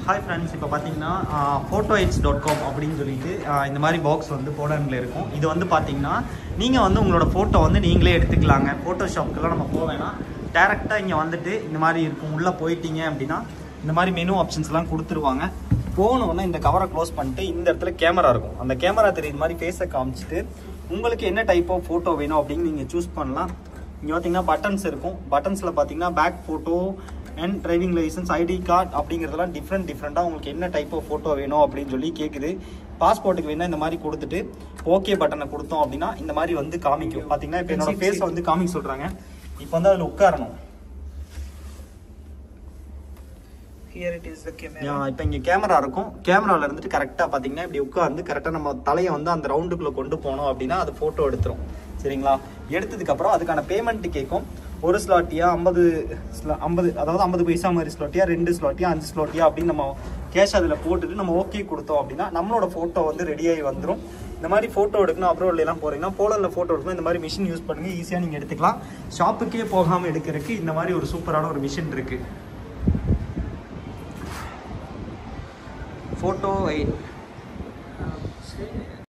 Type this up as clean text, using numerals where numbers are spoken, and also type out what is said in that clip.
Hi friends, இப்போ பார்த்தீங்கன்னா photohits.com அப்படின்னு சொல்லிட்டு இந்த மாதிரி பாக்ஸ் வந்து போலண்டில் இருக்கும். இது வந்து பார்த்தீங்கன்னா நீங்கள் வந்து உங்களோட ஃபோட்டோ வந்து நீங்களே எடுத்துக்கலாங்க. ஃபோட்டோஷாப்புக்கெல்லாம் நம்ம போவேன்னா டேரெக்டாக இங்கே வந்துட்டு இந்த மாதிரி இருக்கும். உள்ளே போயிட்டீங்க அப்படின்னா இந்த மாதிரி மெனு ஆப்ஷன்ஸ்லாம் கொடுத்துருவாங்க. போனோன்னா இந்த கவரை க்ளோஸ் பண்ணிட்டு இந்த இடத்துல கேமரா இருக்கும். அந்த கேமரா தெரியுற மாதிரி ஃபேஸை காமிச்சிட்டு உங்களுக்கு என்ன டைப் ஆஃப் ஃபோட்டோ வேணும் அப்படின்னு நீங்கள் சூஸ் பண்ணலாம். இங்கே பார்த்தீங்கன்னா பட்டன்ஸ் இருக்கும். பட்டன்ஸில் பார்த்தீங்கன்னா back photo and driving licence, ID card அப்படிங்கிறதெல்லாம் டிஃப்ரெண்ட்டாக உங்களுக்கு என்ன டைப் ஆஃப் ஃபோட்டோ வேணும் அப்படின்னு சொல்லி கேட்குது. பாஸ்போர்ட்டுக்கு வேணால் இந்த மாதிரி கொடுத்துட்டு ஓகே பட்டனை கொடுத்தோம் அப்படின்னா இந்த மாதிரி வந்து காமிக்கும். பார்த்தீங்கன்னா இப்போ என்னோட ஃபேஸை வந்து காமிக்க சொல்கிறாங்க. இப்போ வந்து அதில் உட்காரணும். இப்போ இங்கே கேமரா இருக்கும். கேமராவில் இருந்துட்டு கரெக்டாக பார்த்தீங்கன்னா இப்படி உட்கார்ந்து கரெக்டாக நம்ம தலையை வந்து அந்த ரவுண்டுக்குள்ளே கொண்டு போனோம் அப்படின்னா அது ஃபோட்டோ எடுத்துரும். சரிங்களா? எடுத்ததுக்கப்புறம் அதுக்கான பேமெண்ட் கேட்கும். ஒரு ஸ்லாட்டியா 50 அதாவது 50 பைசா மாதிரி ஸ்லாட்டியா, 2 ஸ்லாட்டியா, 5 ஸ்லாட்டியா அப்படின்னு நம்ம கேஷ் அதில் போட்டுட்டு நம்ம ஓகே கொடுத்தோம் அப்படின்னா நம்மளோட ஃபோட்டோ வந்து ரெடியாகி வந்துடும். இந்த மாதிரி ஃபோட்டோ எடுக்கணும் அப்ரோட்லாம் போகிறீங்கன்னா போலண்டில் ஃபோட்டோ எடுக்கணும் இந்த மாதிரி மிஷின் யூஸ் பண்ணுங்க. ஈஸியாக நீங்கள் எடுத்துக்கலாம். ஷாப்புக்கே போகாமல் எடுக்கிறதுக்கு இந்த மாதிரி ஒரு சூப்பரான ஒரு மிஷின் இருக்குது. Photo 8